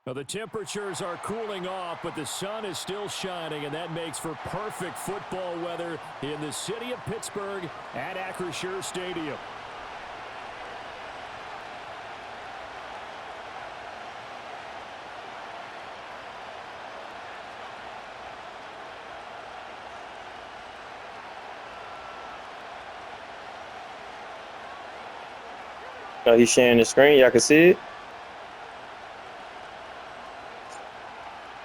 Well, the temperatures are cooling off, but the sun is still shining, and that makes for perfect football weather in the city of Pittsburgh at Acrisure Stadium. Oh, he's sharing the screen. Y'all can see it?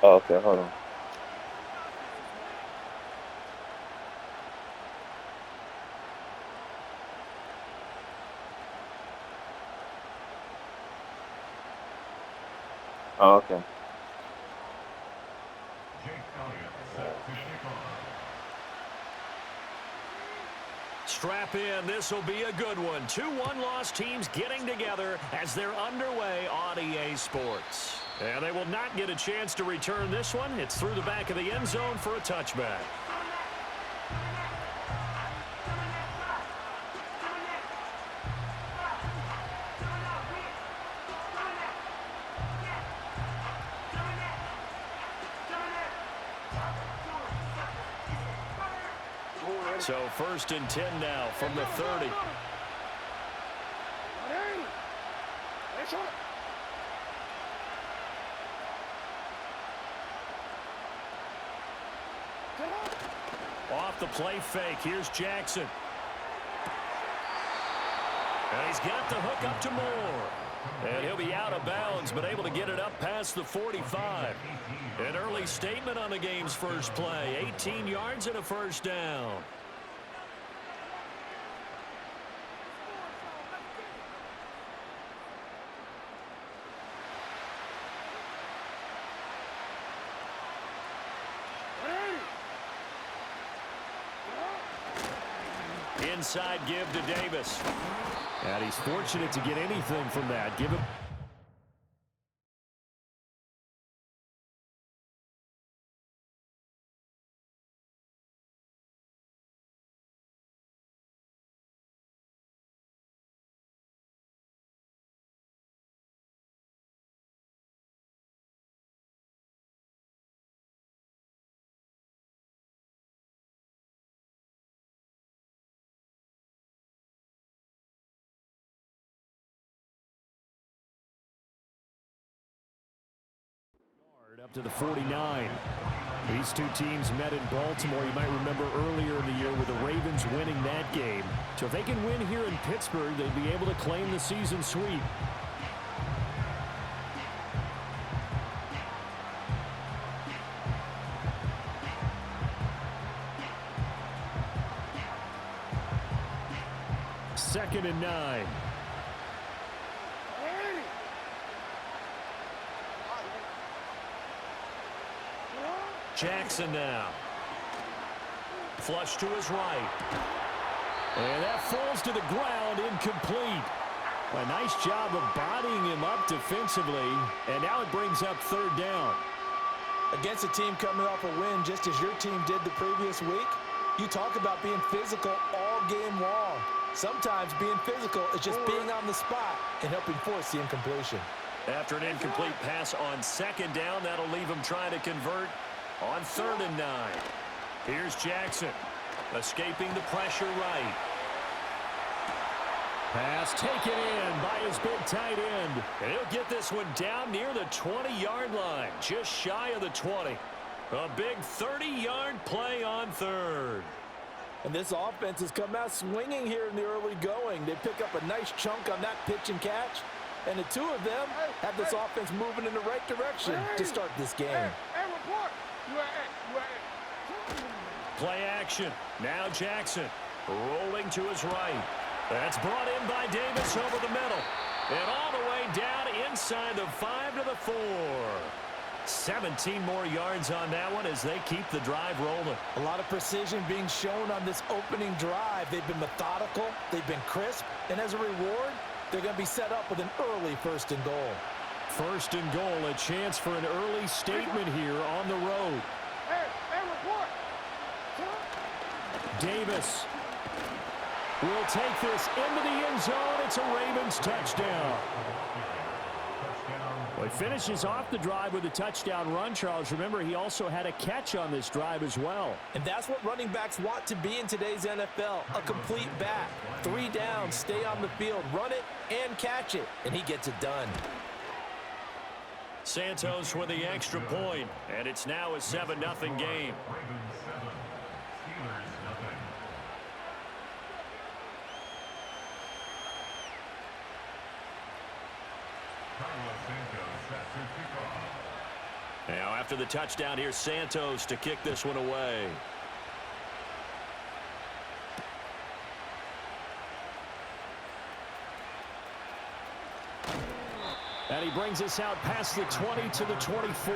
Oh, okay, hold on. Oh, okay. Strap in. This will be a good one. 2 one-loss teams getting together as they're underway on EA Sports. And they will not get a chance to return this one. It's through the back of the end zone for a touchback. So 1st and 10 now from the 30. Off the play fake. Here's Jackson. And he's got the hook up to Moore. And he'll be out of bounds, but able to get it up past the 45. An early statement on the game's first play. 18 yards and a first down. Inside give to Davis. And he's fortunate to get anything from that. Give him. Up to the 49. These two teams met in Baltimore. You might remember earlier in the year with the Ravens winning that game. So if they can win here in Pittsburgh, they'd be able to claim the season sweep. Second and 9. Jackson now. Flush to his right. And that falls to the ground, incomplete. A nice job of bodying him up defensively. And now it brings up 3rd down. Against a team coming off a win just as your team did the previous week, you talk about being physical all game long. Sometimes being physical is just being on the spot and helping force the incompletion. After an incomplete pass on 2nd down, that'll leave him trying to convert on 3rd and 9. Here's Jackson, escaping the pressure right. Pass taken in by his big tight end. And he'll get this one down near the 20-yard line, just shy of the 20. A big 30-yard play on 3rd. And this offense has come out swinging here in the early going. They pick up a nice chunk on that pitch and catch. And the two of them have this offense moving in the right direction to start this game. Play action. Now Jackson rolling to his right. That's brought in by Davis over the middle. And all the way down inside the 5 to the 4. 17 more yards on that one as they keep the drive rolling. A lot of precision being shown on this opening drive. They've been methodical. They've been crisp. And as a reward, they're going to be set up with an early 1st and goal. 1st and goal, a chance for an early statement here on the road. Davis will take this into the end zone. It's a Ravens touchdown. Well, he finishes off the drive with a touchdown run, Charles. Remember, he also had a catch on this drive as well. And that's what running backs want to be in today's NFL, a complete back. 3 downs, stay on the field, run it, and catch it, and he gets it done. Santos with the extra point, and it's now a 7-0 game. Now after the touchdown, here's Santos to kick this one away. And he brings us out past the 20 to the 24.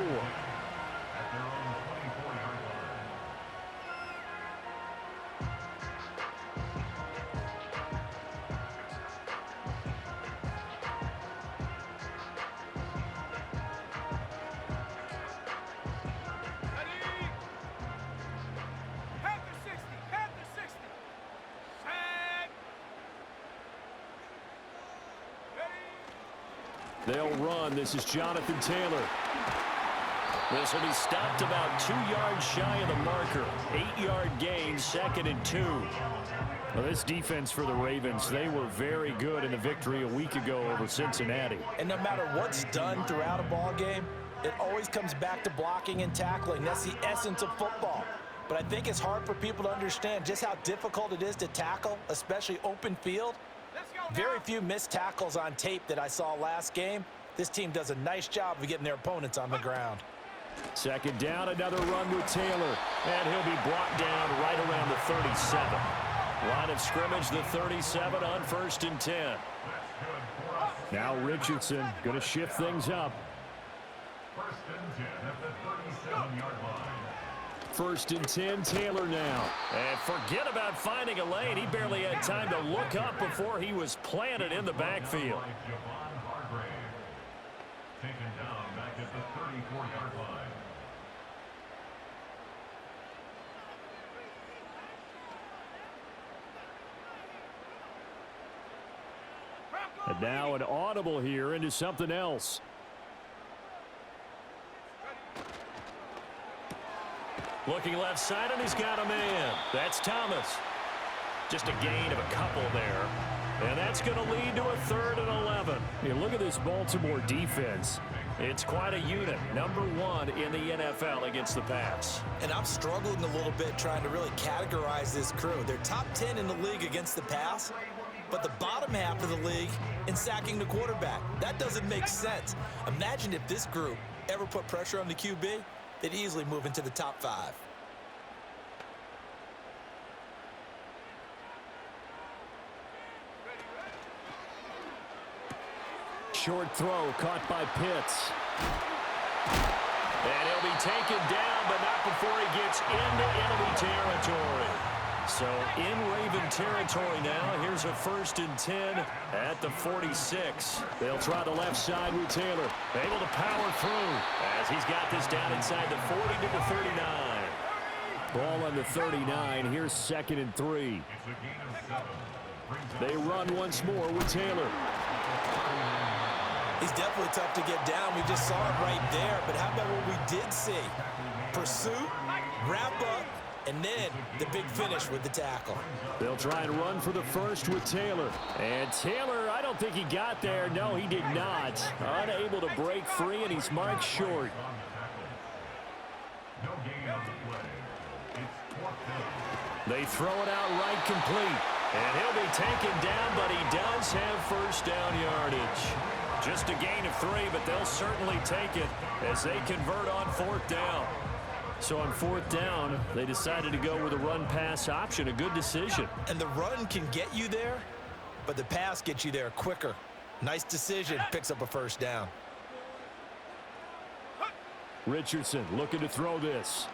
They'll run. This is Jonathan Taylor. This will be stopped about 2 yards shy of the marker. 8-yard gain, 2nd and 2. Well, this defense for the Ravens, they were very good in the victory a week ago over Cincinnati. And no matter what's done throughout a ball game, it always comes back to blocking and tackling. That's the essence of football. But I think it's hard for people to understand just how difficult it is to tackle, especially open field. Very few missed tackles on tape that I saw last game. This team does a nice job of getting their opponents on the ground. 2nd down, another run with Taylor. And he'll be brought down right around the 37. Line of scrimmage, the 37 on 1st and 10. Now Richardson going to shift things up. 1st and 10 at the 37-yard line. 1st and 10, Taylor now. And forget about finding a lane. He barely had time to look up before he was planted in the backfield. Taken down back at the 34-yard line. And now an audible here into something else. Looking left side, and he's got a man. That's Thomas. Just a gain of a couple there. And that's going to lead to a 3rd and 11. You look at this Baltimore defense. It's quite a unit. #1 in the NFL against the pass. And I'm struggling a little bit trying to really categorize this crew. They're top 10 in the league against the pass, but the bottom half of the league in sacking the quarterback. That doesn't make sense. Imagine if this group ever put pressure on the QB, they'd easily move into the top 5. Short throw caught by Pitts. And he'll be taken down, but not before he gets into enemy territory. So in Raven territory now. Here's a 1st and 10 at the 46. They'll try the left side with Taylor. Able to power through as he's got this down inside the 40 to the 39. Ball on the 39. Here's 2nd and 3. They run once more with Taylor. He's definitely tough to get down. We just saw it right there. But how about what we did see? Pursuit, wrap up, and then the big finish with the tackle. They'll try and run for the 1st with Taylor. And Taylor, I don't think he got there. No, he did not. Unable to break free, and he's marked short. They throw it out right complete. And he'll be taken down, but he does have 1st down yardage. Just a gain of 3, but they'll certainly take it as they convert on 4th down. So on 4th down, they decided to go with a run-pass option. A good decision. And the run can get you there, but the pass gets you there quicker. Nice decision. Picks up a 1st down. Richardson looking to throw this.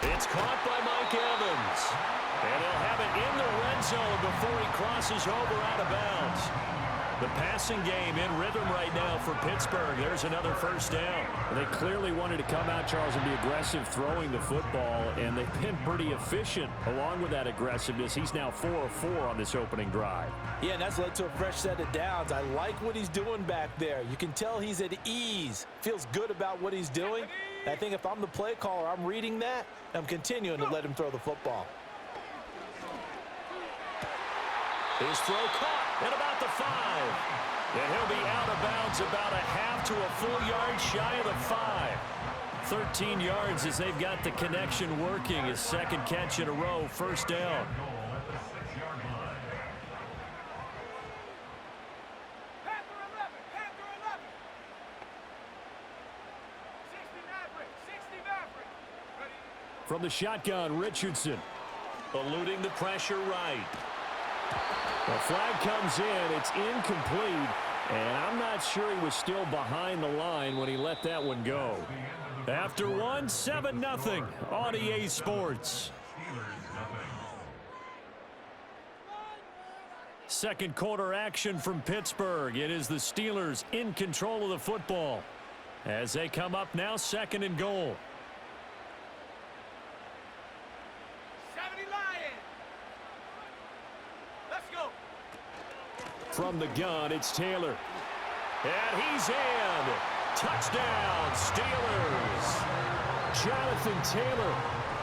It's caught by Mike Evans. And he'll have it in the red zone before he crosses over out of bounds. The passing game in rhythm right now for Pittsburgh. There's another first down. They clearly wanted to come out, Charles, and be aggressive throwing the football, and they've been pretty efficient along with that aggressiveness. He's now 4 of 4 on this opening drive. Yeah, and that's led to a fresh set of downs. I like what he's doing back there. You can tell he's at ease. Feels good about what he's doing. I think if I'm the play caller, I'm reading that, and I'm continuing to let him throw the football. His throw caught at about the 5. And he'll be out of bounds about a half to a full yard shy of the 5. 13 yards as they've got the connection working. His second catch in a row, first down. From the shotgun, Richardson. Eluding the pressure right. The flag comes in. It's incomplete. And I'm not sure he was still behind the line when he let that one go. After one, 7-0 on EA Sports. Second quarter action from Pittsburgh. It is the Steelers in control of the football as they come up now, second and goal. From the gun, it's Taylor. And he's in. Touchdown, Steelers. Jonathan Taylor,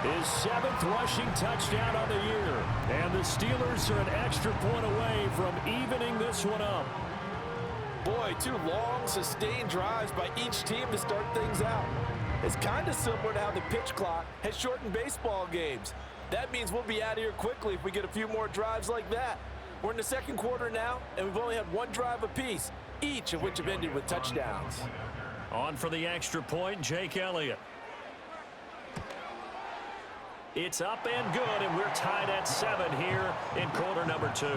his 7th rushing touchdown on the year. And the Steelers are an extra point away from evening this one up. Boy, 2 long, sustained drives by each team to start things out. It's kind of similar to how the pitch clock has shortened baseball games. That means we'll be out of here quickly if we get a few more drives like that. We're in the second quarter now, and we've only had 1 drive apiece, each of which have ended with touchdowns. On for the extra point, Jake Elliott. It's up and good, and we're tied at 7 here in quarter number 2.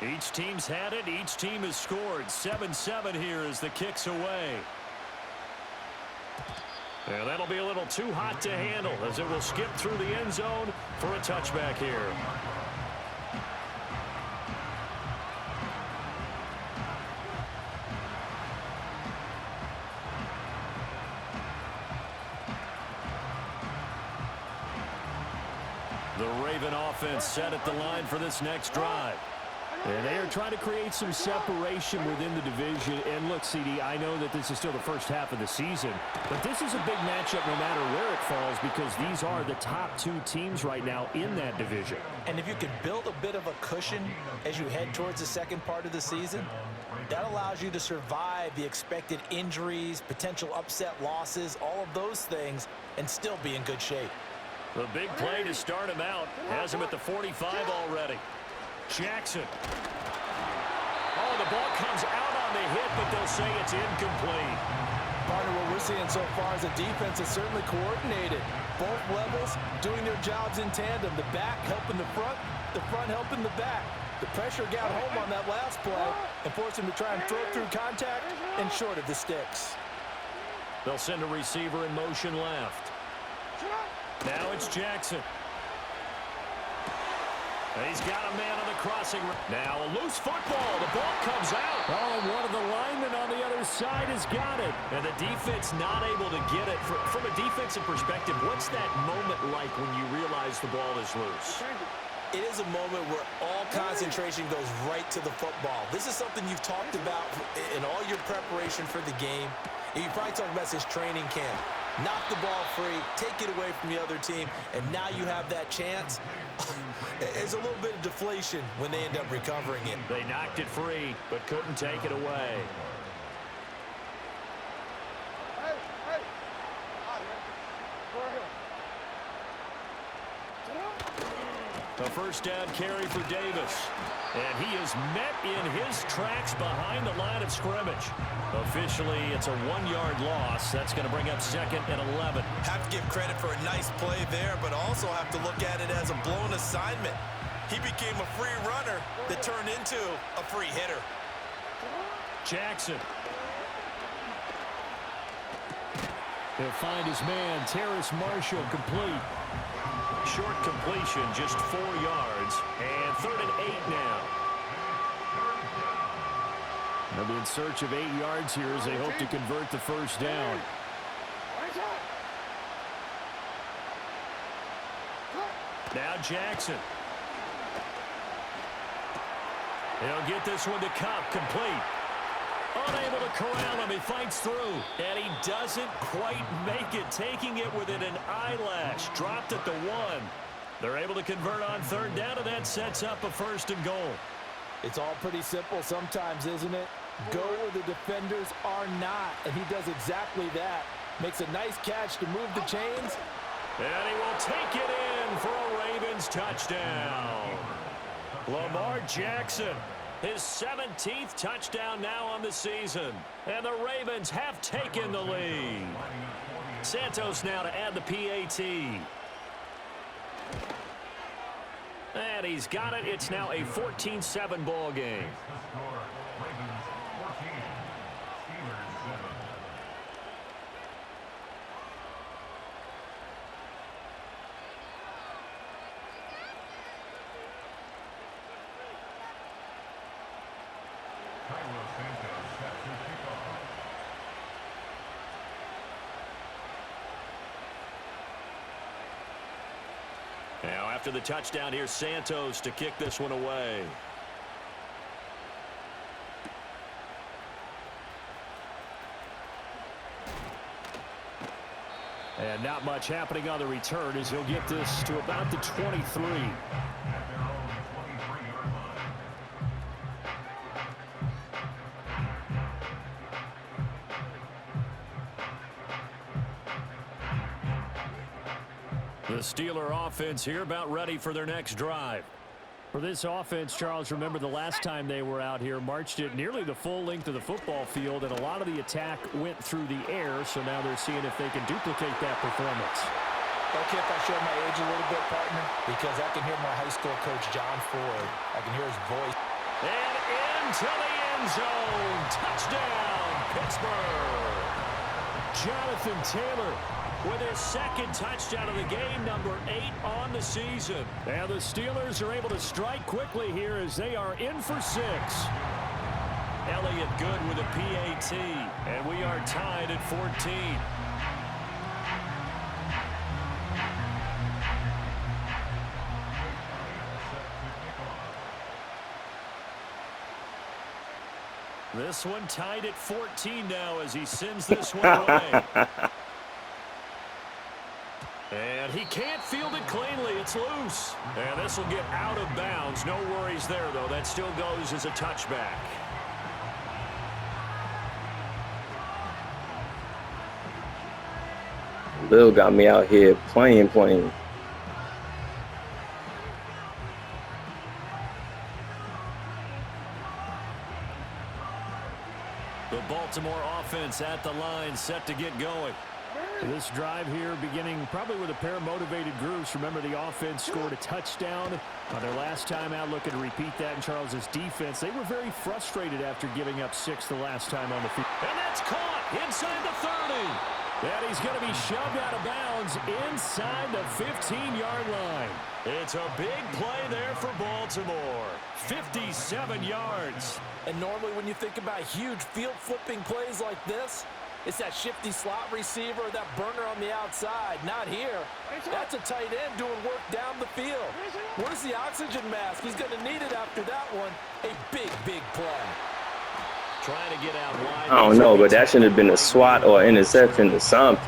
Each team's had it. Each team has scored. 7-7 here as the kick's away. And that'll be a little too hot to handle as it will skip through the end zone for a touchback here. The Raven offense set at the line for this next drive. And they are trying to create some separation within the division. And look, CD, I know that this is still the first half of the season, but this is a big matchup no matter where it falls because these are the top 2 teams right now in that division. And if you can build a bit of a cushion as you head towards the second part of the season, that allows you to survive the expected injuries, potential upset losses, all of those things, and still be in good shape. The big play to start him out has him at the 45 already. Jackson. Oh, the ball comes out on the hit, but they'll say it's incomplete. Partner, what we're seeing so far is a defense that's certainly coordinated. Both levels doing their jobs in tandem. The back helping the front helping the back. The pressure got home on that last play and forced him to try and throw through contact and short of the sticks. They'll send a receiver in motion left. Now it's Jackson. He's got a man on the crossing. Now a loose football. The ball comes out. Oh, and one of the linemen on the other side has got it. And the defense not able to get it. From a defensive perspective, what's that moment like when you realize the ball is loose? It is a moment where all concentration goes right to the football. This is something you've talked about in all your preparation for the game. You probably talked about this training camp. Knock the ball free, take it away from the other team, and now you have that chance. There's a little bit of deflation when they end up recovering it. They knocked it free, but couldn't take it away. A first down carry for Davis. And he is met in his tracks behind the line of scrimmage. Officially, it's a 1-yard loss. That's going to bring up 2nd and 11. Have to give credit for a nice play there, but also have to look at it as a blown assignment. He became a free runner that turned into a free hitter. Jackson. He'll find his man, Terrace Marshall, complete. Short completion, just 4 yards. And 3rd and 8 now. They'll be in search of 8 yards here as they hope to convert the first down. Now Jackson. He'll get this one to Cup, complete. Unable to corral him, he fights through. And he doesn't quite make it, taking it within an eyelash. Dropped at the 1. They're able to convert on 3rd down, and that sets up a 1st and goal. It's all pretty simple sometimes, isn't it? Go where the defenders are not, and he does exactly that. Makes a nice catch to move the chains. And he will take it in for a Ravens touchdown. Lamar Jackson, his 17th touchdown now on the season. And the Ravens have taken the lead. Santos now to add the PAT. And he's got it. It's now a 14-7 ball game. Now after the touchdown, here's Santos to kick this one away. And not much happening on the return as he'll get this to about the 23. The Steeler offense here about ready for their next drive. For this offense, Charles, remember the last time they were out here, marched it nearly the full length of the football field, and a lot of the attack went through the air, so now they're seeing if they can duplicate that performance. Okay, if I show my age a little bit, partner, because I can hear my high school coach, John Ford. I can hear his voice. And into the end zone. Touchdown, Pittsburgh. Jonathan Taylor with his 2nd touchdown of the game, number 8 on the season. And the Steelers are able to strike quickly here as they are in for 6. Elliott good with a PAT, and we are tied at 14. This one tied at 14 now as he sends this one away. And he can't field it cleanly. It's loose. And this will get out of bounds. No worries there, though. That still goes as a touchback. Bill got me out here playing. The Baltimore offense at the line, set to get going. This drive here beginning probably with a pair of motivated groups. Remember, the offense scored a touchdown on their last time out, looking to repeat that in Charles's defense. They were very frustrated after giving up 6 the last time on the field. And that's caught inside the 30. And he's going to be shoved out of bounds inside the 15-yard line. It's a big play there for Baltimore. 57 yards. And normally when you think about huge field-flipping plays like this, it's that shifty slot receiver, that burner on the outside. Not here. That's a tight end doing work down the field. Where's the oxygen mask? He's going to need it after that one. A big, big play. Trying to get out wide. I don't know, but that should have been a swat or interception or something.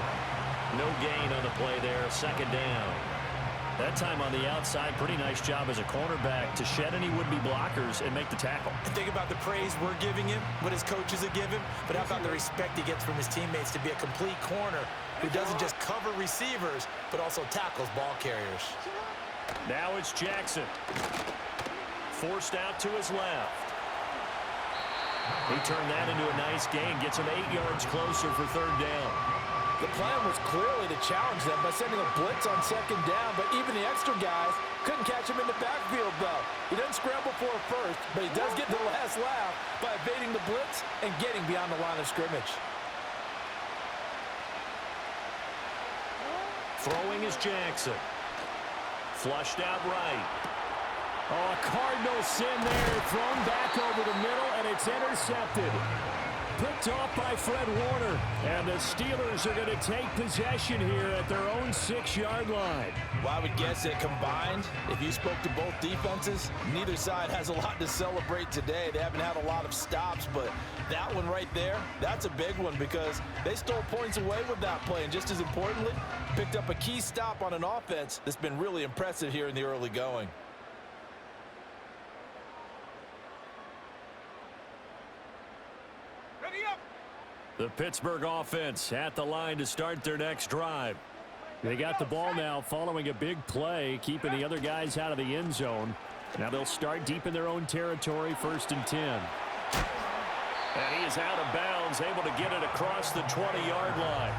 No gain on the play there. 2nd down. That time on the outside, pretty nice job as a cornerback to shed any would-be blockers and make the tackle. Think about the praise we're giving him, what his coaches are giving, but how about the respect he gets from his teammates to be a complete corner who doesn't just cover receivers, but also tackles ball carriers. Now it's Jackson. Forced out to his left. He turned that into a nice gain, gets him 8 yards closer for 3rd down. The plan was clearly to challenge them by sending a blitz on 2nd down, but even the extra guys couldn't catch him in the backfield, though. He doesn't scramble for a first, but he does get the last laugh by evading the blitz and getting beyond the line of scrimmage. Throwing is Jackson. Flushed out right. Oh, a Cardinal sin there. Thrown back over the middle, and it's intercepted. Picked off by Fred Warner. And the Steelers are going to take possession here at their own 6-yard line. Well, I would guess that combined, if you spoke to both defenses, neither side has a lot to celebrate today. They haven't had a lot of stops, but that one right there, that's a big one because they stole points away with that play. And just as importantly, picked up a key stop on an offense that's been really impressive here in the early going. The Pittsburgh offense at the line to start their next drive. They got the ball now following a big play, keeping the other guys out of the end zone. Now they'll start deep in their own territory, 1st and 10. And he is out of bounds, able to get it across the 20-yard line.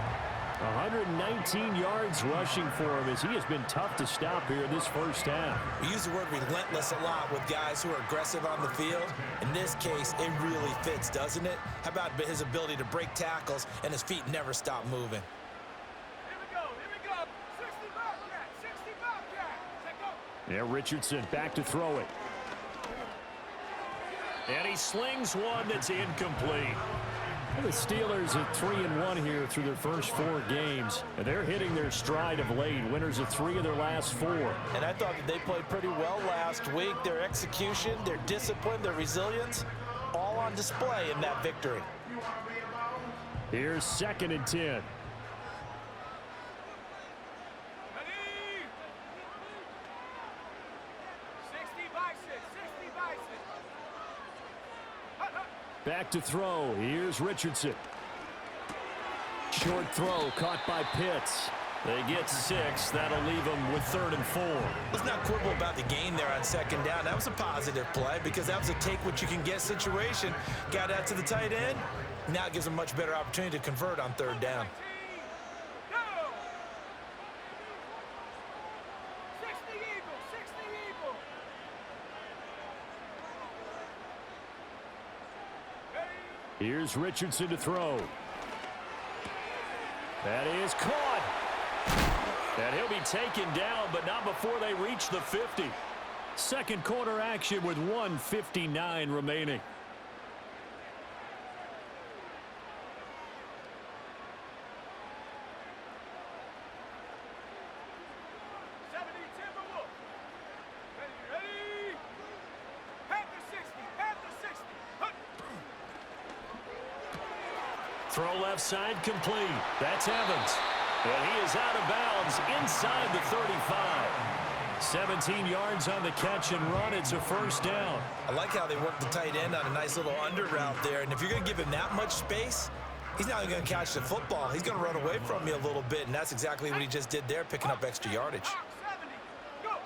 119 yards rushing for him as he has been tough to stop here this first half. We use the word relentless a lot with guys who are aggressive on the field. In this case, it really fits, doesn't it? How about his ability to break tackles and his feet never stop moving? Here we go. 60 Bobcat. Take go. Yeah, Richardson back to throw it. And he slings one that's incomplete. And the Steelers at 3-1 here through their first 4 games. And they're hitting their stride of late. Winners of 3 of their last 4. And I thought that they played pretty well last week. Their execution, their discipline, their resilience, all on display in that victory. Here's 2nd and 10. Ready? 60 by 6. Back to throw. Here's Richardson. Short throw caught by Pitts. They get 6. That'll leave them with 3rd and 4. Let's not quibble about the gain there on 2nd down. That was a positive play because that was a take-what-you-can-get situation. Got out to the tight end. Now it gives them a much better opportunity to convert on 3rd down. Go! 60 Eagle. Ready? Here's Richardson to throw. That is caught. And he'll be taken down, but not before they reach the 50. Second quarter action with 1:59 remaining. Ready? Panther 60. Throw left side complete. That's Evans. And he is out of bounds inside the 35. 17 yards on the catch and run. It's a 1st down. I like how they work the tight end on a nice little under route there. And if you're going to give him that much space, he's not going to catch the football. He's going to run away from you a little bit, and that's exactly what he just did there, picking up extra yardage. 70. Go!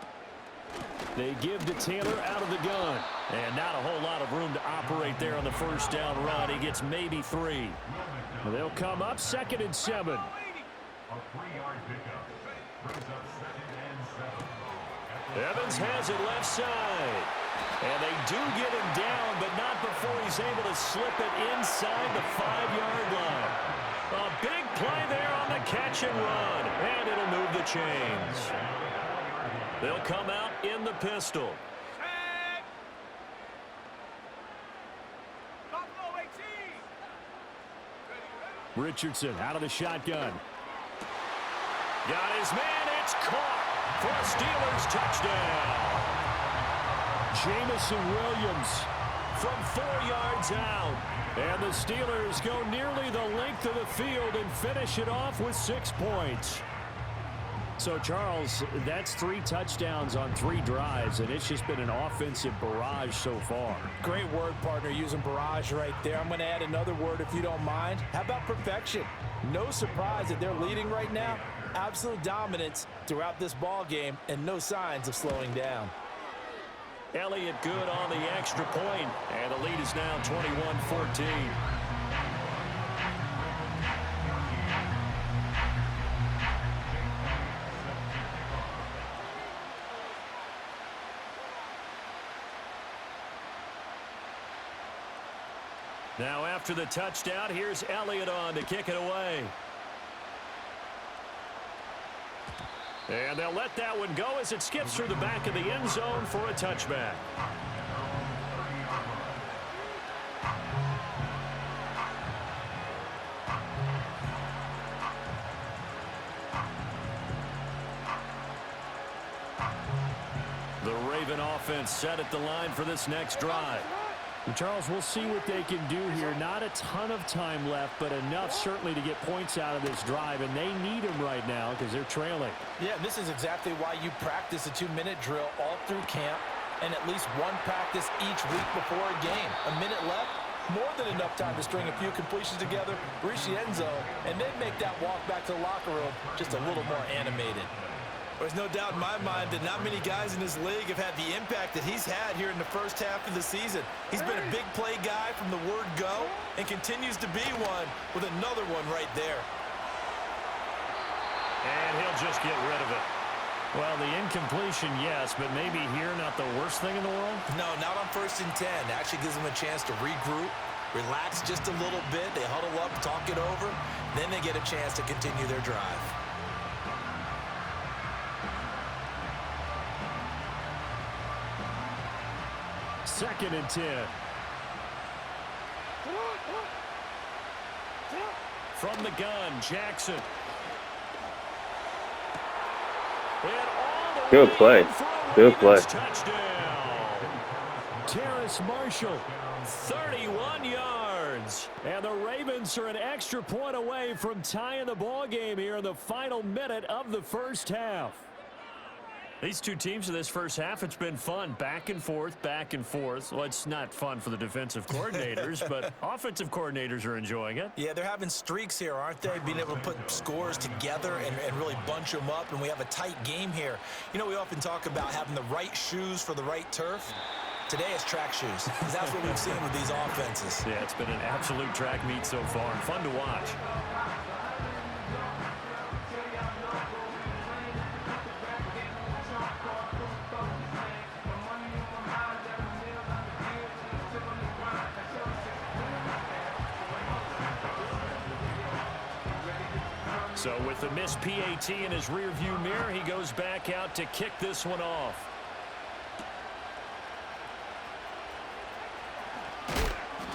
They give to Taylor out of the gun. And not a whole lot of room to operate there on the 1st down run. He gets maybe 3. They'll come up 2nd and 7. A 3-yard pickup. Brings up 2nd and 7. Evans has it left side. And they do get him down, but not before he's able to slip it inside the 5-yard line. A big play there on the catch and run. And it'll move the chains. They'll come out in the pistol. Set. Buffalo 18. Ready? Richardson out of the shotgun. Got his man. It's caught for a Steelers touchdown. Jamison Williams From 4 yards out. And the Steelers go nearly the length of the field and finish it off with 6 points. So, Charles, that's 3 touchdowns on 3 drives, and it's just been an offensive barrage so far. Great word, partner, using barrage right there. I'm going to add another word if you don't mind. How about perfection? No surprise that they're leading right now. Absolute dominance throughout this ball game and no signs of slowing down. Elliott good on the extra point, and the lead is now 21-14. Now after the touchdown, here's Elliott on to kick it away. And they'll let that one go as it skips through the back of the end zone for a touchback. The Raven offense set at the line for this next drive. And Charles, we'll see what they can do here. Not a ton of time left, but enough certainly to get points out of this drive, and they need them right now because they're trailing. Yeah, this is exactly why you practice a 2-minute drill all through camp and at least one practice each week before a game. A minute left, more than enough time to string a few completions together, reach the end zone, and then make that walk back to the locker room just a little more animated. There's no doubt in my mind that not many guys in this league have had the impact that he's had here in the first half of the season. He's been a big play guy from the word go and continues to be one with another one right there. And he'll just get rid of it. Well, the incompletion, yes, but maybe here not the worst thing in the world? No, not on 1st and 10. Actually gives them a chance to regroup, relax just a little bit. They huddle up, talk it over. Then they get a chance to continue their drive. Second and 10. From the gun, Jackson. And all the Good way play. in for a Good play. Ravens touchdown. Terrace Marshall. 31 yards. And the Ravens are an extra point away from tying the ball game here in the final minute of the first half. These two teams in this first half, it's been fun. Back and forth, back and forth. Well, it's not fun for the defensive coordinators, but offensive coordinators are enjoying it. Yeah, they're having streaks here, aren't they? Being able to put scores together and really bunch them up, and we have a tight game here. You know, we often talk about having the right shoes for the right turf. Today it's track shoes, because that's what we've seen with these offenses. Yeah, it's been an absolute track meet so far, and fun to watch. So with the missed PAT in his rearview mirror, he goes back out to kick this one off.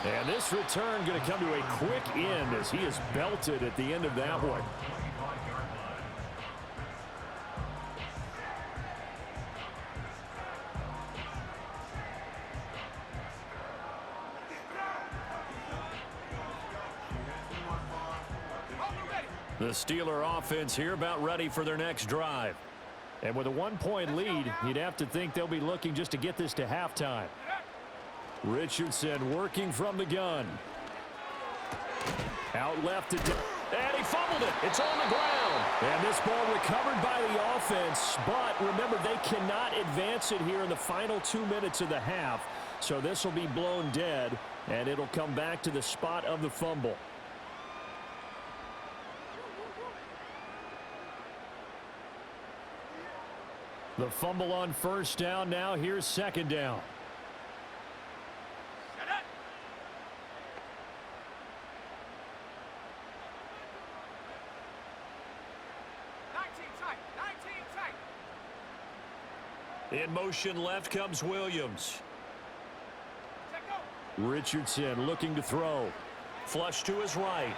And this return going to come to a quick end as he is belted at the end of that one. The Steeler offense here about ready for their next drive. And with a 1-point lead, you'd have to think they'll be looking just to get this to halftime. Richardson working from the gun. Out left to... And he fumbled it. It's on the ground. And this ball recovered by the offense. But remember, they cannot advance it here in the final 2 minutes of the half. So this will be blown dead, and it'll come back to the spot of the fumble. The fumble on first down now. Here's second down. In motion left comes Williams. Richardson looking to throw. Flush to his right.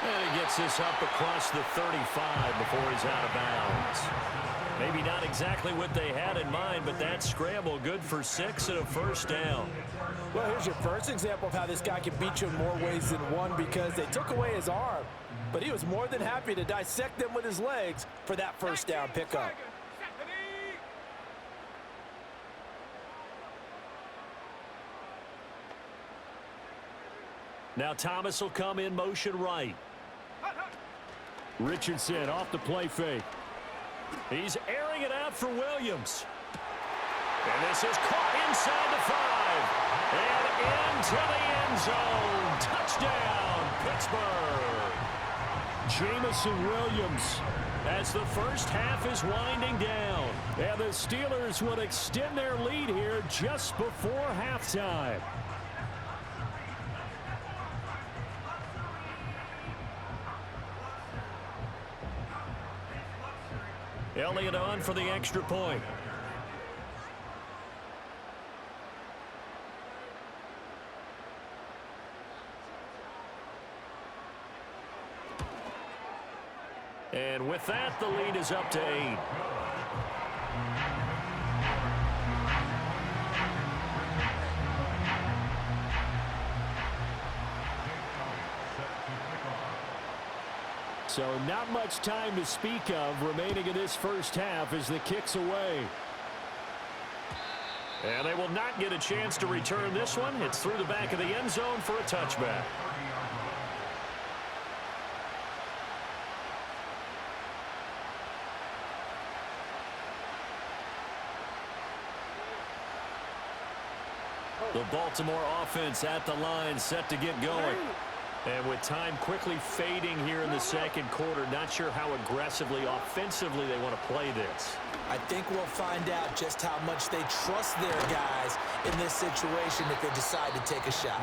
And he gets this up across the 35 before he's out of bounds. Maybe not exactly what they had in mind, but that scramble good for 6 and a first down. Well, here's your first example of how this guy can beat you in more ways than one, because they took away his arm, but he was more than happy to dissect them with his legs for that first down pickup. Now Thomas will come in motion right. Richardson off the play fake. He's airing it out for Williams. And this is caught inside the 5. And into the end zone. Touchdown, Pittsburgh. Jamison Williams. As the first half is winding down. And the Steelers will extend their lead here just before halftime. Elliott on for the extra point. And with that, the lead is up to 8. So not much time to speak of remaining in this first half as the kick's away. And they will not get a chance to return this one. It's through the back of the end zone for a touchback. The Baltimore offense at the line, set to get going. And with time quickly fading here in the second quarter, not sure how aggressively, offensively they want to play this. I think we'll find out just how much they trust their guys in this situation if they decide to take a shot.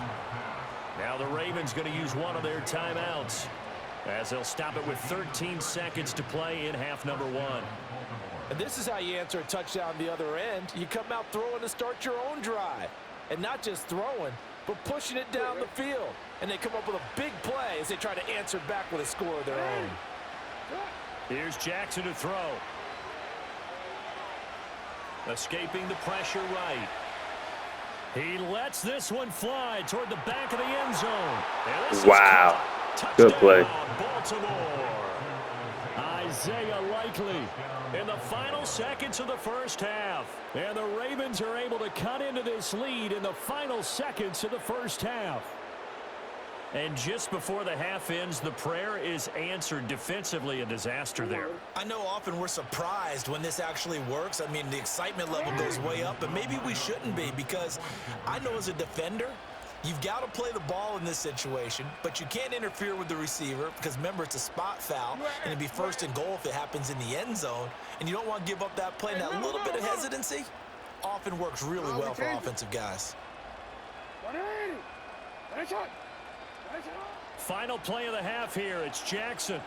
Now the Ravens going to use one of their timeouts as they'll stop it with 13 seconds to play in half number 1. And this is how you answer a touchdown the other end. You come out throwing to start your own drive. And not just throwing, but pushing it down the field. And they come up with a big play as they try to answer back with a score of their own. Here's Jackson to throw. Escaping the pressure right. He lets this one fly toward the back of the end zone. And this Wow. Is Good play. Baltimore. Isaiah Likely in the final seconds of the first half. And the Ravens are able to cut into this lead in the final seconds of the first half. And just before the half ends, the prayer is answered. Defensively, a disaster there. I know often we're surprised when this actually works. I mean, the excitement level goes way up, but maybe we shouldn't be, because I know as a defender, you've got to play the ball in this situation, but you can't interfere with the receiver because, remember, it's a spot foul, and it'd be first and goal if it happens in the end zone, and you don't want to give up that play. And that little bit of hesitancy often works really well for offensive guys. Final play of the half here. It's Jackson.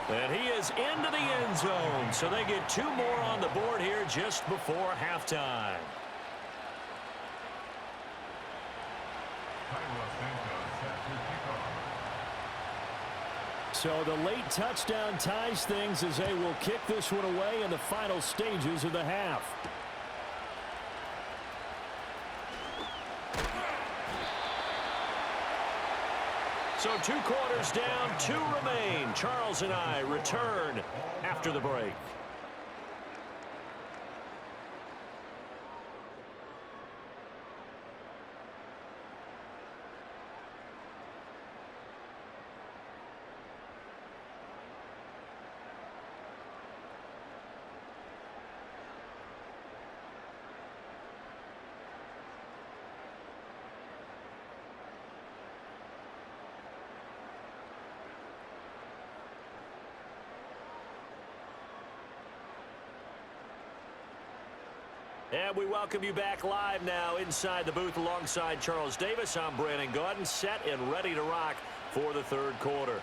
And he is into the end zone. So they get 2 more on the board here just before halftime. So the late touchdown ties things as they will kick this one away in the final stages of the half. So 2 quarters down, 2 remain. Charles and I return after the break. And we welcome you back live now inside the booth alongside Charles Davis. I'm Brandon Gaudin, set and ready to rock for the third quarter.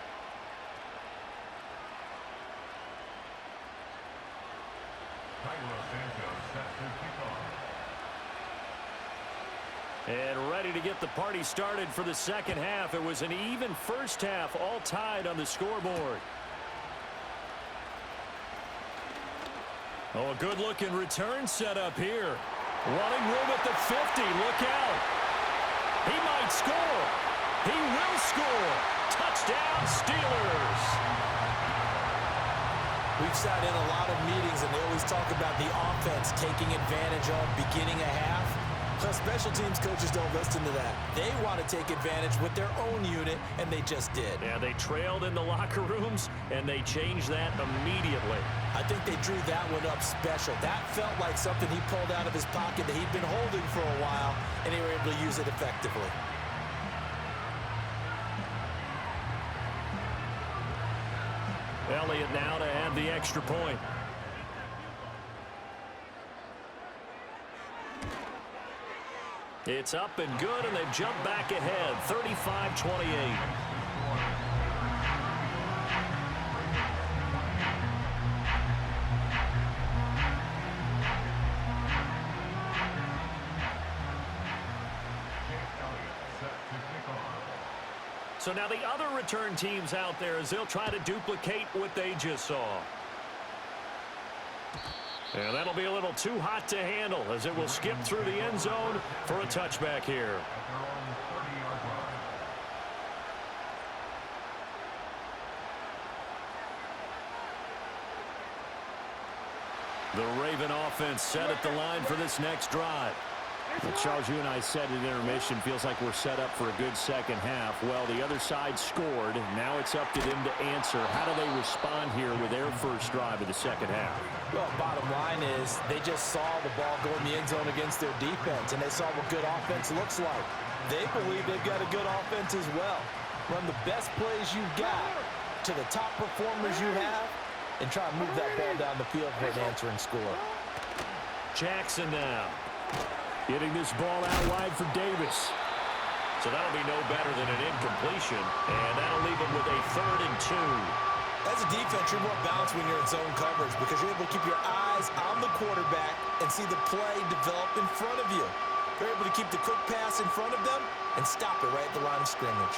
And ready to get the party started for the second half. It was an even first half, all tied on the scoreboard. Oh, a good-looking return set up here. Running room at the 50. Look out. He might score. He will score. Touchdown, Steelers. We've sat in a lot of meetings, and they always talk about the offense taking advantage of beginning a half. But special teams coaches don't listen to that. They want to take advantage with their own unit, and they just did. Yeah, they trailed in the locker rooms, and they changed that immediately. I think they drew that one up special. That felt like something he pulled out of his pocket that he'd been holding for a while, and they were able to use it effectively. Elliott now to add the extra point. It's up and good, and they've jumped back ahead, 35-28. So now the other return teams out there as they'll try to duplicate what they just saw. And that'll be a little too hot to handle as it will skip through the end zone for a touchback here. The Raven offense set at the line for this next drive. Well, Charles, you and I said at intermission, feels like we're set up for a good second half. Well, the other side scored. Now it's up to them to answer. How do they respond here with their first drive of the second half? Well, bottom line is they just saw the ball go in the end zone against their defense, and they saw what good offense looks like. They believe they've got a good offense as well. Run the best plays you've got to the top performers you have, and try to move that ball down the field for an answering score. Jackson now. Getting this ball out wide for Davis. So that'll be no better than an incompletion, and that'll leave him with a 3rd and 2. As a defense, you're more balanced when you're in zone coverage because you're able to keep your eyes on the quarterback and see the play develop in front of you. You're able to keep the quick pass in front of them and stop it right at the line of scrimmage.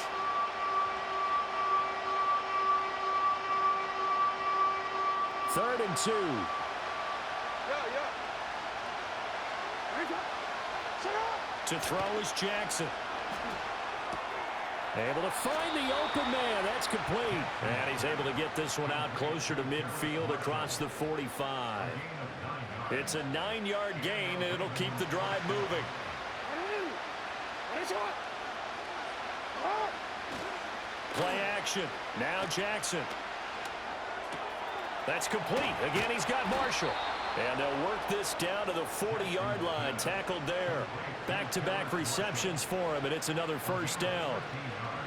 Third and 2. To throw is Jackson. Able to find the open man. That's complete. And he's able to get this one out closer to midfield across the 45. It's a 9-yard gain, and it'll keep the drive moving. Play action. Now Jackson. That's complete. Again, he's got Marshall. And they'll work this down to the 40-yard line. Tackled there. Back-to-back receptions for him, and it's another first down.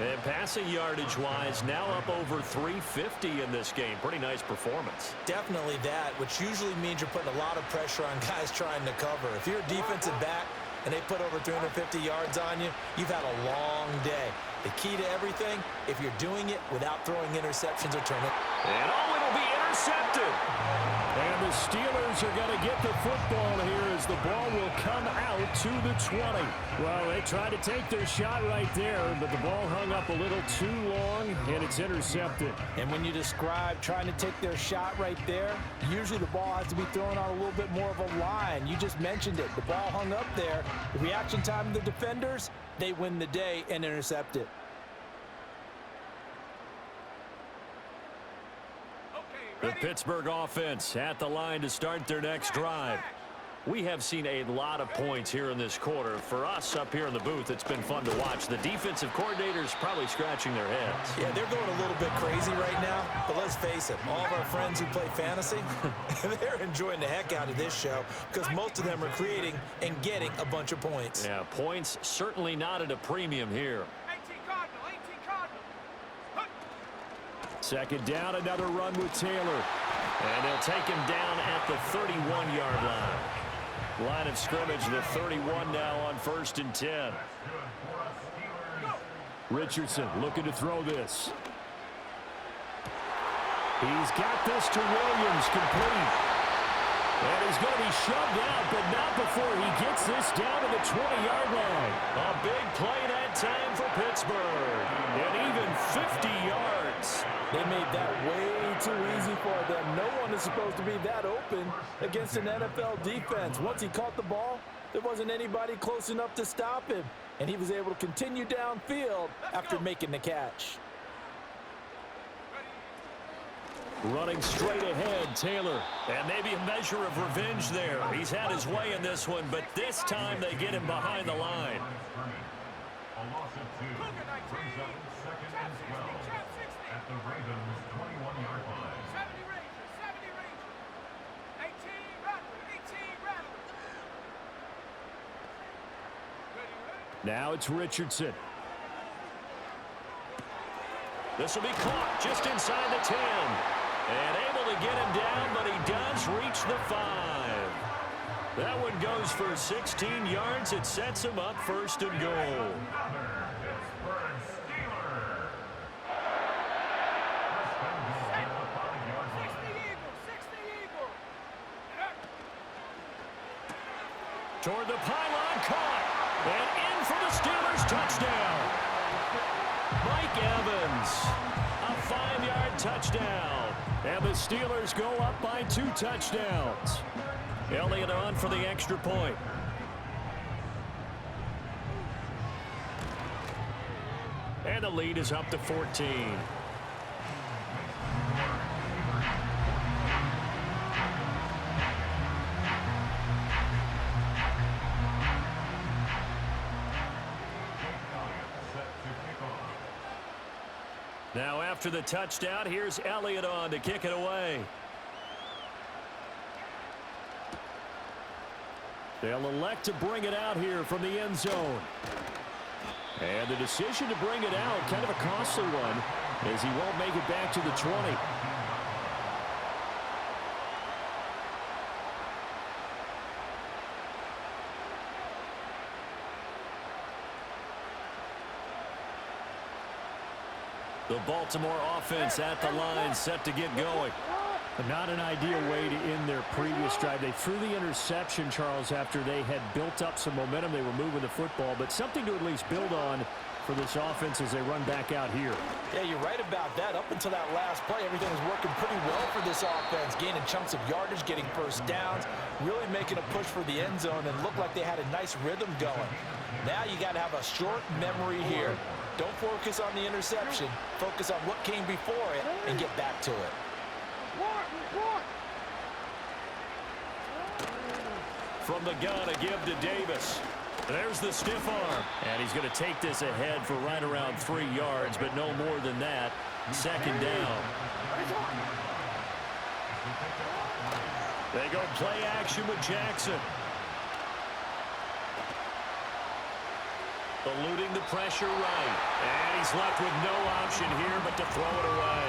And passing yardage-wise, now up over 350 in this game. Pretty nice performance. Definitely that, which usually means you're putting a lot of pressure on guys trying to cover. If you're a defensive back and they put over 350 yards on you, you've had a long day. The key to everything, if you're doing it without throwing interceptions or turning. And it'll be intercepted. And the Steelers are going to get the football here as the ball will come out to the 20. Well, they tried to take their shot right there, but the ball hung up a little too long, and it's intercepted. And when you describe trying to take their shot right there, usually the ball has to be thrown on a little bit more of a line. You just mentioned it. The ball hung up there. The reaction time of the defenders, they win the day and intercept it. The Pittsburgh offense at the line to start their next drive. We have seen a lot of points here in this quarter. For us up here in the booth, it's been fun to watch. The defensive coordinators probably scratching their heads. Yeah, they're going a little bit crazy right now, but let's face it, all of our friends who play fantasy, they're enjoying the heck out of this show because most of them are creating and getting a bunch of points. Yeah, points certainly not at a premium here. 18 Cardinal, 18 Cardinal. Second down, another run with Taylor. And they'll take him down at the 31-yard line. Line of scrimmage, the 31 now on 1st and 10. Richardson looking to throw this. He's got this to Williams, complete. And he's going to be shoved out, but not before he gets this down to the 20-yard line. A big play that time for Pittsburgh. And even 50 yards. They made that way too easy for them. No one is supposed to be that open against an NFL defense. Once he caught the ball, there wasn't anybody close enough to stop him, and he was able to continue downfield after making the catch. Running straight ahead, Taylor. And maybe a measure of revenge there. He's had his way in this one, but this time they get him behind the line. A loss of 2 brings up 2nd and 12 at the Ravens' 21-yard line. 70 Rangers, 70 Rangers. 18 Rattler, 18 Rattler. Ready? Now it's Richardson. This will be caught just inside the 10. And able to get him down, but he does reach the 5. That one goes for 16 yards. It sets him up 1st and goal. Pittsburgh Steelers. 60 Eagles, 60 Eagles. Toward the pylon, caught. And in for the Steelers touchdown. Mike Evans. A 5-yard touchdown. And the Steelers go up by 2 touchdowns. Elliott on for the extra point. And the lead is up to 14. Now after the touchdown, here's Elliott on to kick it away. They'll elect to bring it out here from the end zone. And the decision to bring it out, kind of a costly one, as he won't make it back to the 20. The Baltimore offense at the line, set to get going. Not an ideal way to end their previous drive. They threw the interception, Charles, after they had built up some momentum. They were moving the football, but something to at least build on for this offense as they run back out here. Yeah, you're right about that. Up until that last play, everything was working pretty well for this offense, gaining chunks of yardage, getting first downs, really making a push for the end zone, and looked like they had a nice rhythm going. Now you got to have a short memory here. Don't focus on the interception. Focus on what came before it and get back to it. From the gun, a give to Davis. There's the stiff arm. And he's going to take this ahead for right around 3 yards, but no more than that. Second down. They go play action with Jackson. Eluding the pressure right. And he's left with no option here but to throw it away.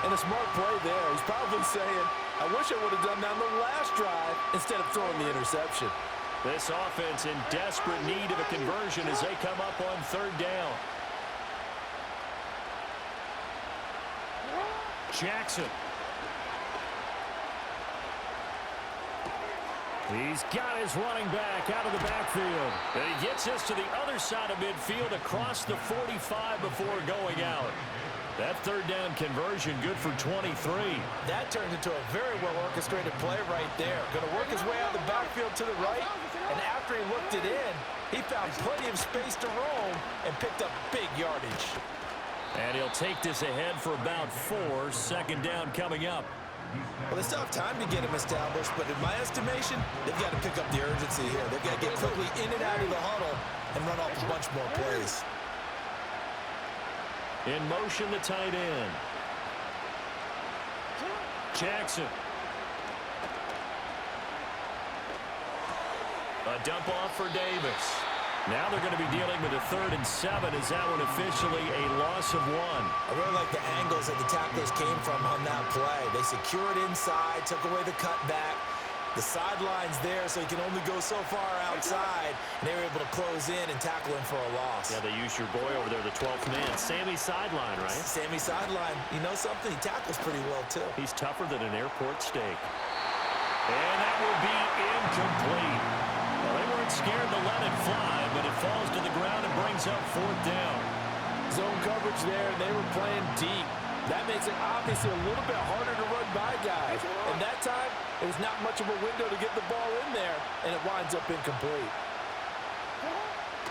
And a smart play there. He's probably saying, I wish I would have done that on the last drive instead of throwing the interception. This offense in desperate need of a conversion as they come up on 3rd down. Jackson. He's got his running back out of the backfield. And he gets us to the other side of midfield across the 45 before going out. That 3rd down conversion good for 23. That turned into a very well-orchestrated play right there. Going to work his way out of the backfield to the right, and after he looked it in, he found plenty of space to roam and picked up big yardage. And he'll take this ahead for about 4. Second down coming up. Well, they still have time to get him established, but in my estimation, they've got to pick up the urgency here. They've got to get quickly in and out of the huddle and run off a bunch more plays. In motion, the tight end. Jackson. A dump off for Davis. Now they're going to be dealing with a 3rd and 7. Is that one officially a loss of 1? I really like the angles that the tacklers came from on that play. They secured inside, took away the cutback. The sideline's there, so he can only go so far outside. And they were able to close in and tackle him for a loss. Yeah, they used your boy over there, the 12th man. Sammy Sideline, right? Sammy Sideline. You know something? He tackles pretty well, too. He's tougher than an airport steak. And that will be incomplete. Well, they weren't scared to let it fly, but it falls to the ground and brings up 4th down. Zone coverage there, and they were playing deep. That makes it obviously a little bit harder to run by guys. And that time, it was not much of a window to get the ball in there, and it winds up incomplete.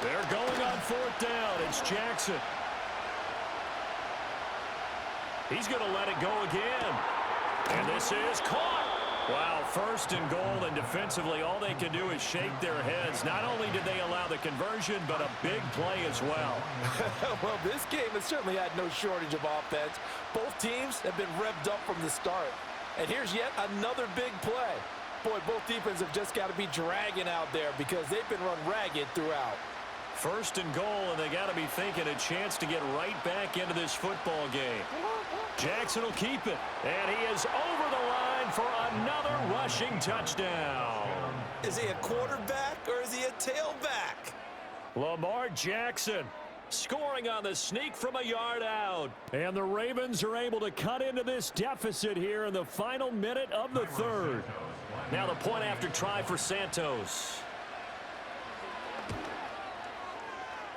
They're going on 4th down. It's Jackson. He's going to let it go again. And this is caught. Wow, 1st and goal, and defensively all they can do is shake their heads. Not only did they allow the conversion, but a big play as well. Well, this game has certainly had no shortage of offense. Both teams have been revved up from the start. And here's yet another big play. Boy, both defenses have just got to be dragging out there because they've been run ragged throughout. 1st and goal, and they got to be thinking a chance to get right back into this football game. Jackson will keep it, and he is over the line for another rushing touchdown. Is he a quarterback or is he a tailback? Lamar Jackson scoring on the sneak from a yard out. And the Ravens are able to cut into this deficit here in the final minute of the 3rd. Now the point after try for Santos.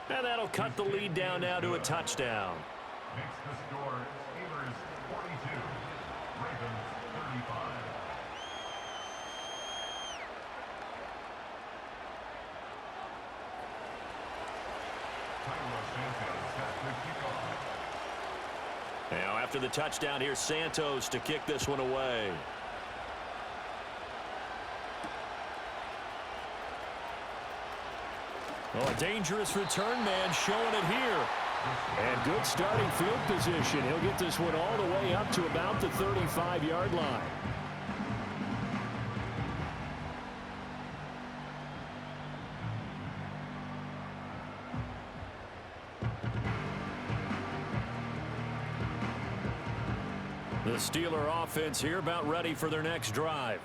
And that'll they'll cut the lead down now to a touchdown. Makes the score Steelers 42, Ravens 35. Now after the touchdown, here's Santos to kick this one away. Oh, a dangerous return man showing it here. And good starting field position. He'll get this one all the way up to about the 35-yard line. The Steeler offense here about ready for their next drive.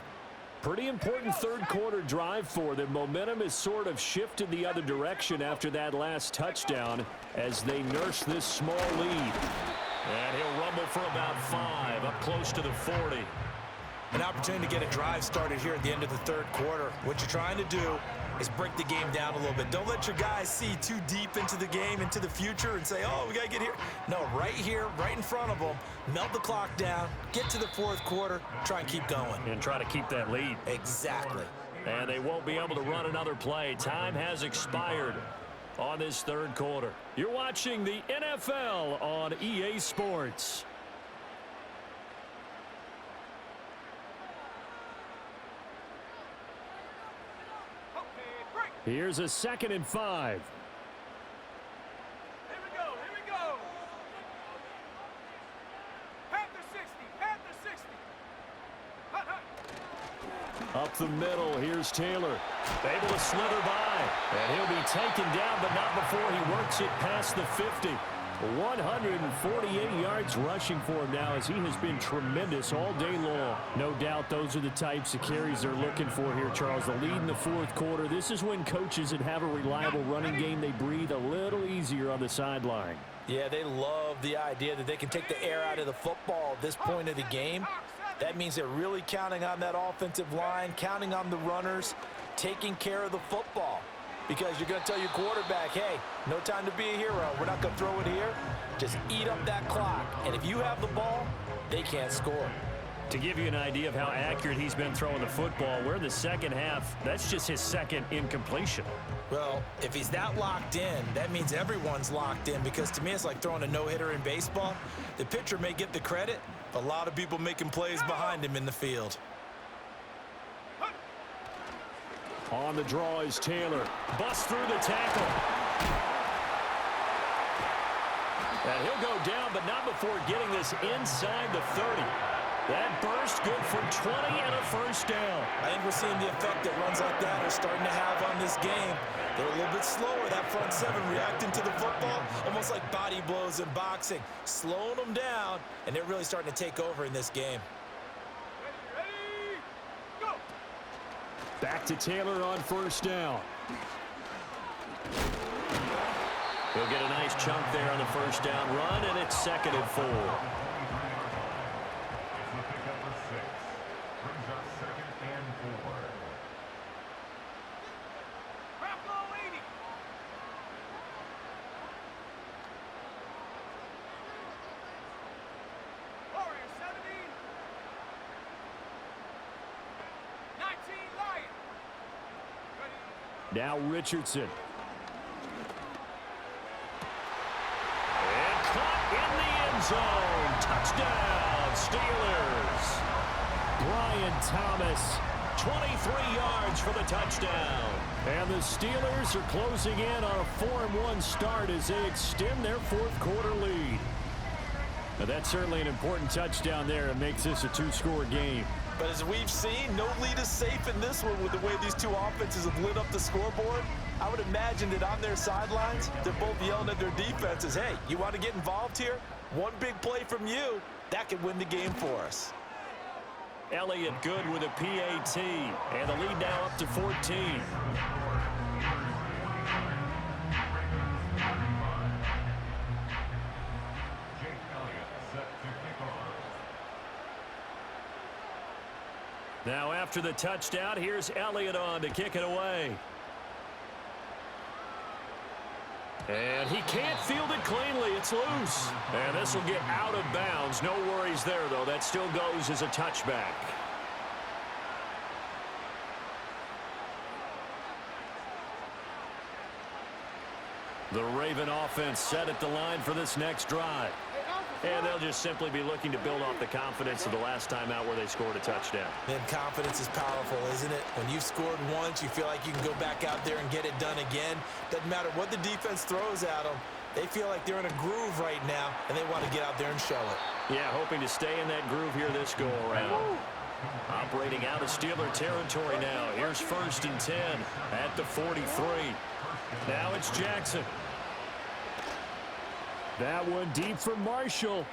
Pretty important third-quarter drive for them. Momentum has sort of shifted the other direction after that last touchdown as they nurse this small lead. And he'll rumble for about 5, up close to the 40. An opportunity to get a drive started here at the end of the third quarter. What you're trying to do is break the game down a little bit. Don't let your guys see too deep into the game, into the future, and say, oh, we got to get here. No, right here, right in front of them, melt the clock down, get to the fourth quarter, try and keep going. And try to keep that lead. Exactly. And they won't be able to run another play. Time has expired on this third quarter. You're watching the NFL on EA Sports. Here's a 2nd and 5. Here we go, here we go. Panther 60, Panther 60. Hut, hut. Up the middle, here's Taylor. Able to slither by. And he'll be taken down, but not before he works it past the 50. 148 yards rushing for him now as he has been tremendous all day long. No doubt those are the types of carries they're looking for here, Charles. The lead in the fourth quarter. This is when coaches that have a reliable running game, they breathe a little easier on the sideline. Yeah, they love the idea that they can take the air out of the football at this point of the game. That means they're really counting on that offensive line, counting on the runners, taking care of the football. Because you're going to tell your quarterback, hey, no time to be a hero. We're not going to throw it here. Just eat up that clock. And if you have the ball, they can't score. To give you an idea of how accurate he's been throwing the football, we're in the second half. That's just his second incompletion. Well, if he's that locked in, that means everyone's locked in. Because to me, it's like throwing a no-hitter in baseball. The pitcher may get the credit, but a lot of people making plays behind him in the field. On the draw is Taylor. Busts through the tackle. And he'll go down, but not before getting this inside the 30. That burst good for 20 and a first down. I think we're seeing the effect that runs like that are starting to have on this game. They're a little bit slower, that front seven, reacting to the football, almost like body blows in boxing, slowing them down, and they're really starting to take over in this game. Back to Taylor on first down. He'll get a nice chunk there on the first down run, and it's 2nd and 4. It's the pickup of 6. Brings up 2nd and 4. Crap, 80. Warrior 70. 19 Lion. Ready. Now Richardson. And caught in the end zone. Touchdown, Steelers. Brian Thomas. 23 yards for the touchdown. And the Steelers are closing in on a 4-1 start as they extend their fourth quarter lead. Now that's certainly an important touchdown there. It makes this a 2-score game. But as we've seen, no lead is safe in this one with the way these two offenses have lit up the scoreboard. I would imagine that on their sidelines, they're both yelling at their defenses, hey, you want to get involved here? One big play from you, that could win the game for us. Elliott good with a PAT, and the lead now up to 14. Now after the touchdown, here's Elliott on to kick it away. And he can't field it cleanly. It's loose. And this will get out of bounds. No worries there, though. That still goes as a touchback. The Raven offense set at the line for this next drive. And they'll just simply be looking to build off the confidence of the last time out where they scored a touchdown. And confidence is powerful, isn't it? When you've scored once, you feel like you can go back out there and get it done again. Doesn't matter what the defense throws at them. They feel like they're in a groove right now, and they want to get out there and show it. Yeah, hoping to stay in that groove here this go-around. Operating out of Steeler territory now. Here's 1st and 10 at the 43. Now it's Jackson. That one deep for Marshall.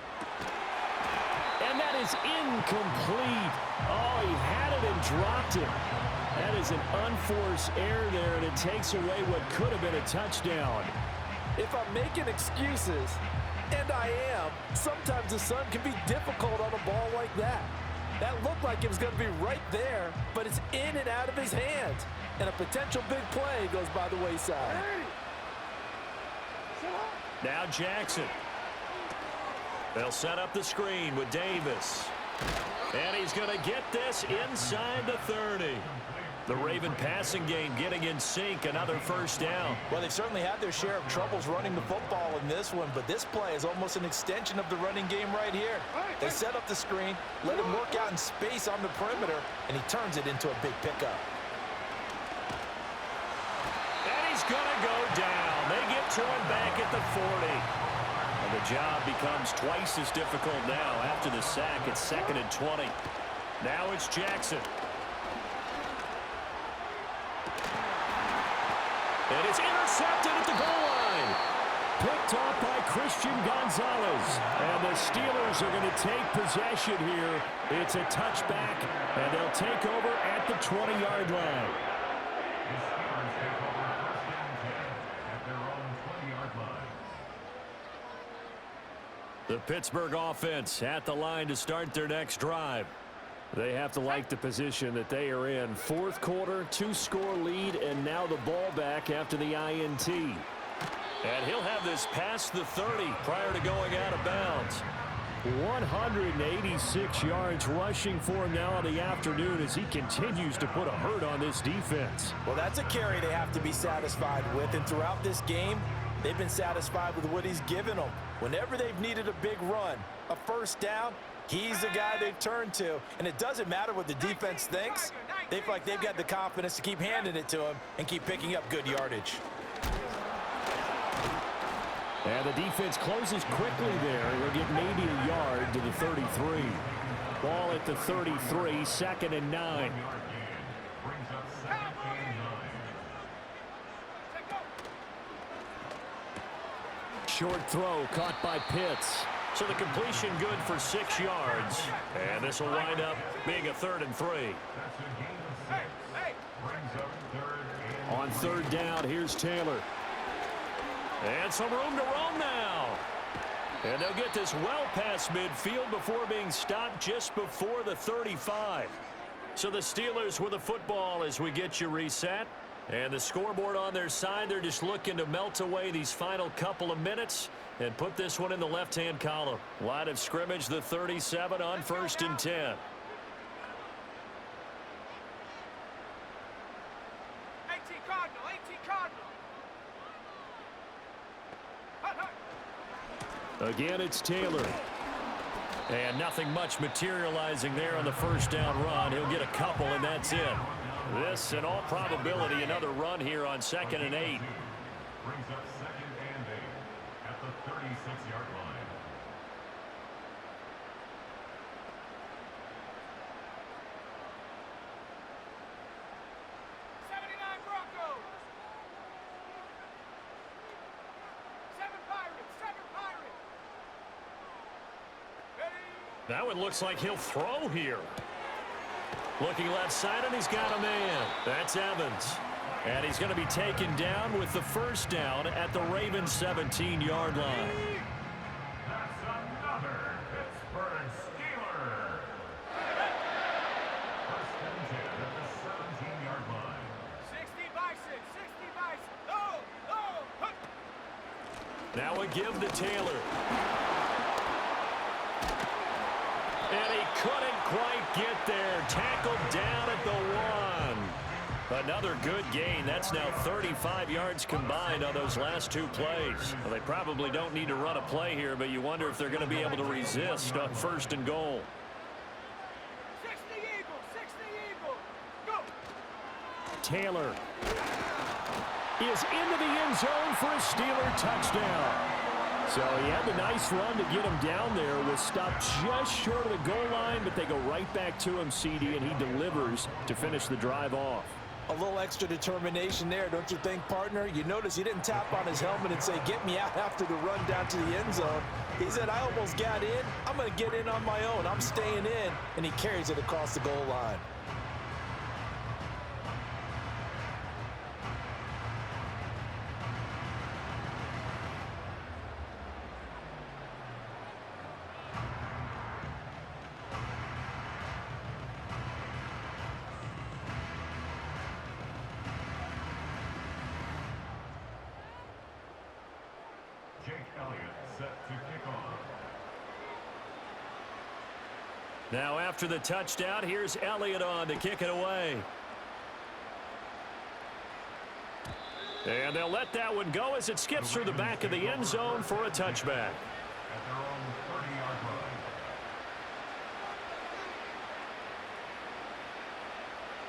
And that is incomplete. Oh, he had it and dropped it. That is an unforced error there, and it takes away what could have been a touchdown. If I'm making excuses, and I am, sometimes the sun can be difficult on a ball like that. That looked like it was going to be right there, but it's in and out of his hands. And a potential big play goes by the wayside. Now Jackson. They'll set up the screen with Davis. And he's going to get this inside the 30. The Raven passing game getting in sync, another 1st down. Well, they've certainly had their share of troubles running the football in this one, but this play is almost an extension of the running game right here. They set up the screen, let him work out in space on the perimeter, and he turns it into a big pickup. And he's going to go down. They get to him back at the 40. And the job becomes twice as difficult now after the sack. It's 2nd and 20. Now it's Jackson. And it's intercepted at the goal line. Picked off by Christian Gonzalez. And the Steelers are going to take possession here. It's a touchback, and they'll take over at the 20-yard line. The Pittsburgh offense at the line to start their next drive. They have to like the position that they are in. 4th quarter, 2-score lead, and now the ball back after the INT. And he'll have this past the 30 prior to going out of bounds. 186 yards rushing for him now in the afternoon as he continues to put a hurt on this defense. Well, that's a carry they have to be satisfied with, and throughout this game, they've been satisfied with what he's given them. Whenever they've needed a big run, a 1st down, he's the guy they've turned to. And it doesn't matter what the defense thinks. They feel like they've got the confidence to keep handing it to him and keep picking up good yardage. And the defense closes quickly there. He'll get maybe a yard to the 33. Ball at the 33, 2nd and 9. Short throw caught by Pitts. So the completion good for 6 yards. And this will wind up being a 3rd and 3. On 3rd down, here's Taylor. And some room to roam now. And they'll get this well past midfield before being stopped just before the 35. So the Steelers with the football as we get you reset. And the scoreboard on their side, they're just looking to melt away these final couple of minutes and put this one in the left-hand column. Line of scrimmage, the 37 on 1st and 10. 18 Cardinal, 18 Cardinal. Again, it's Taylor. And nothing much materializing there on the 1st down run. He'll get a couple, and that's it. This, in all probability, another run here on 2nd and 8. Brings up 2nd and 8 at the 36-yard line. Broncos. 7 Pirates. 7 Pirates. Ready? That one looks like he'll throw here. Looking left side, and he's got a man. That's Evans. And he's going to be taken down with the 1st down at the Ravens' 17-yard line. That's another Pittsburgh Steeler. 1st and 10 at the 17-yard line. 60 by 6. 60 by 6. Oh, oh. Now a give to Taylor. And he couldn't quite get there. Tackled down at the 1. Another good gain. That's now 35 yards combined on those last 2 plays. Well, they probably don't need to run a play here, but you wonder if they're going to be able to resist on 1st and goal. 60 Eagles, 60 Eagles. Go. Taylor is into the end zone for a Steeler touchdown. So he had the nice run to get him down there. Was stopped just short of the goal line, but they go right back to him, CD, and he delivers to finish the drive off. A little extra determination there, don't you think, partner? You notice he didn't tap on his helmet and say, get me out after the run down to the end zone. He said, I almost got in. I'm going to get in on my own. I'm staying in. And he carries it across the goal line. Now after the touchdown, here's Elliott on to kick it away. And they'll let that one go as it skips through the back of the end zone for a touchback. At their own 30-yard line.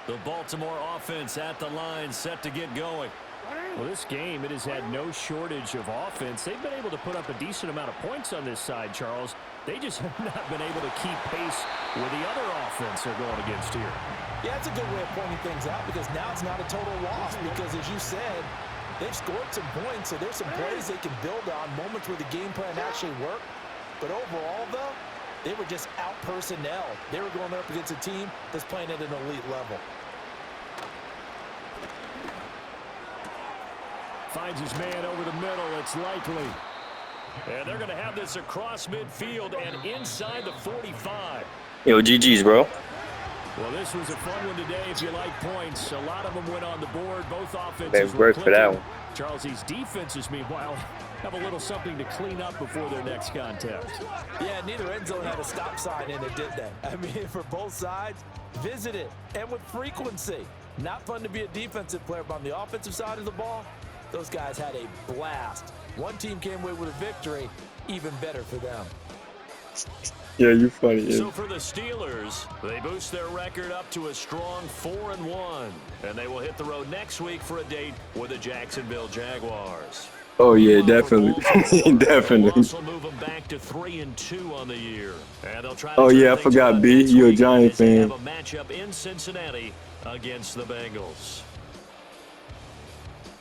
The Baltimore offense at the line, set to get going. Well, this game, it has had no shortage of offense. They've been able to put up a decent amount of points on this side, Charles. They just have not been able to keep pace with the other offense they're going against here. Yeah, it's a good way of pointing things out because now it's not a total loss because, as you said, they've scored some points, so there's some plays they can build on, moments where the game plan actually worked. But overall, though, they were just out-personnel. They were going up against a team that's playing at an elite level. Finds his man over the middle. It's likely. And they're going to have this across midfield and inside the 45. Yo, GG's, bro. Well, this was a fun one today if you like points. A lot of them went on the board. Both offenses They were worked for that clicking. one. Charles, these defenses, meanwhile, have a little something to clean up before their next contest. Yeah, neither end zone had a stop sign in it, did they? I mean, for both sides, visit it, and with frequency. Not fun to be a defensive player, but on the offensive side of the ball, those guys had a blast. One team came away with a victory, even better for them. Yeah, you funny. So for the Steelers, they boost their record up to a strong 4-1. And they will hit the road next week for a date with the Jacksonville Jaguars. Oh, yeah, definitely. Definitely. Also move them back to 3-2 on the year. And they'll try to Oh, yeah, I turn things forgot, around B. next You a week Giant as they fan. have a matchup in Cincinnati against the Bengals.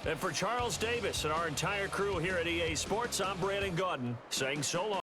And for Charles Davis and our entire crew here at EA Sports, I'm Brandon Gaudin saying so long.